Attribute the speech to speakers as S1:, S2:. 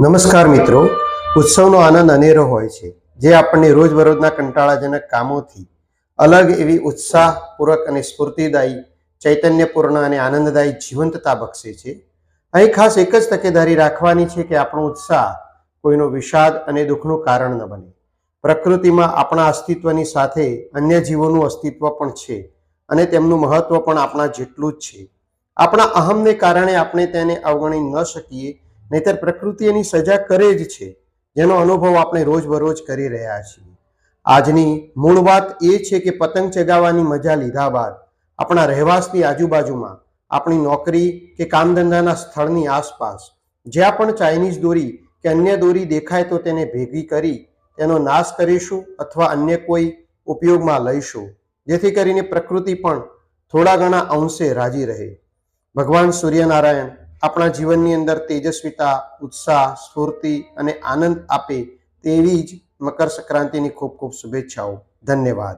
S1: નમસ્કાર મિત્રો, ઉત્સવનો આનંદ અનેરો હોય છે, જે આપણને રોજબરોજના કંટાળાજનક કામોથી અલગ એવી ઉત્સાહપૂર્વક અને સ્ફૂર્તિદાયી, ચૈતન્યપૂર્ણ અને આનંદદાયી જીવંતતા બક્ષે છે. અહીં ખાસ એક જ તકેદારી રાખવાની છે કે આપણો ઉત્સાહ કોઈનો વિષાદ અને દુઃખનું કારણ ન બને. પ્રકૃતિમાં આપણા અસ્તિત્વની સાથે અન્ય જીવોનું અસ્તિત્વ પણ છે અને તેમનું મહત્વ પણ આપણા જેટલું જ છે. આપણા અહમને કારણે આપણે તેને અવગણી ન શકીએ, નહીતર પ્રકૃતિ એની સજા કરે જ છે, જેનો અનુભવ આપણે રોજબરોજ કરી રહ્યા છીએ. આજની મૂળ વાત એ છે કે પતંગ ચગાવવાની મજા લીધા બાદ આપણા રહેવાસની આજુબાજુમાં, આપણી નોકરી કે કામધંધાના સ્થળની આસપાસ જ્યાં પણ ચાઇનીઝ દોરી કે અન્ય દોરી દેખાય તો તેને ભેગી કરી તેનો નાશ કરીશું અથવા અન્ય કોઈ ઉપયોગમાં લઈશું, જેથી કરીને પ્રકૃતિ પણ થોડા ઘણા અંશે રાજી રહે. ભગવાન સૂર્યનારાયણ આપણા જીવનની અંદર તેજસ્વીતા, ઉત્સાહ, સ્ફૂર્તિ અને આનંદ આપે તેવી જ મકર સંક્રાંતિની ખૂબ ખૂબ શુભેચ્છાઓ. ધન્યવાદ.